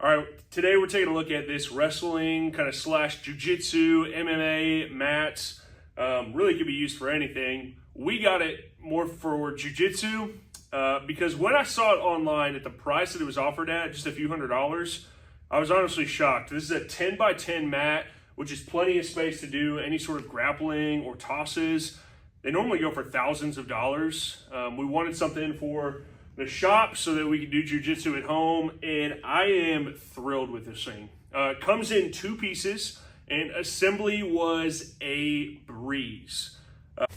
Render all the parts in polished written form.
All right, today we're taking a look at this wrestling kind of slash jiu-jitsu, MMA, mats. Really could be used for anything. We got it more for jiu-jitsu because when I saw it online at the price that it was offered at, just a few $100s, I was honestly shocked. This is a 10 by 10 mat, which is plenty of space to do any sort of grappling or tosses. They normally go for thousands of dollars. We wanted something for the shop so that we could do jiu-jitsu at home, and I am thrilled with this thing. It comes in 2 pieces, and assembly was a breeze. So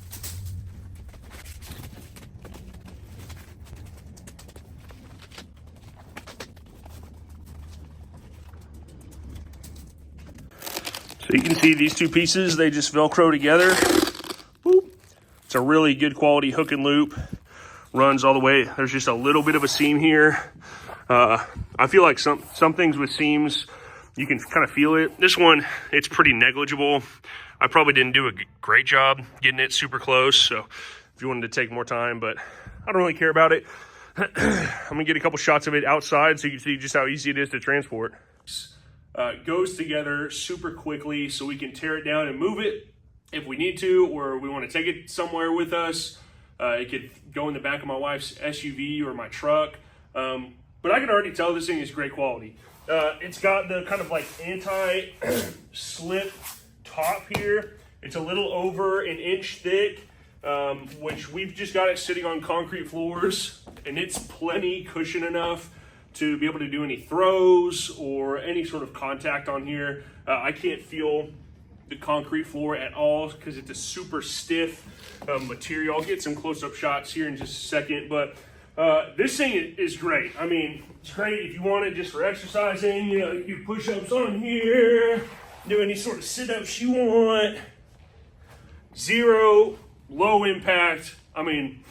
you can see these 2 pieces, they just Velcro together. Boop. It's a really good quality hook and loop. Runs all the way. There's just a little bit of a seam here. I feel like some things with seams, you can kind of feel it. This one, it's pretty negligible. I probably didn't do a great job getting it super close. So if you wanted to take more time, but I don't really care about it. I'm gonna get a couple shots of it outside so you can see just how easy it is to transport. Goes together super quickly so we can tear it down and move it if we need to, or we want to take it somewhere with us. It could go in the back of my wife's SUV or my truck. But I can already tell this thing is great quality. It's got the kind of like anti-slip top here. It's a little over an inch thick, which we've just got it sitting on concrete floors, and it's plenty cushion enough to be able to do any throws or any sort of contact on here. I can't feel the concrete floor at all because it's a super stiff material. I'll get some close-up shots here in just a second, but this thing is great. I mean, it's great if you want it just for exercising. You know, you push-ups on here, do any sort of sit-ups you want. Zero, low impact. I mean,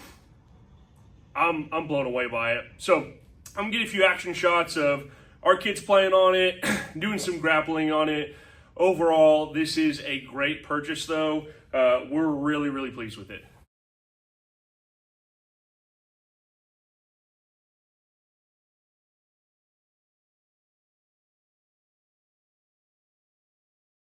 I'm blown away by it. So I'm gonna get a few action shots of our kids playing on it, doing some grappling on it. Overall, this is a great purchase though. We're really, really pleased with it.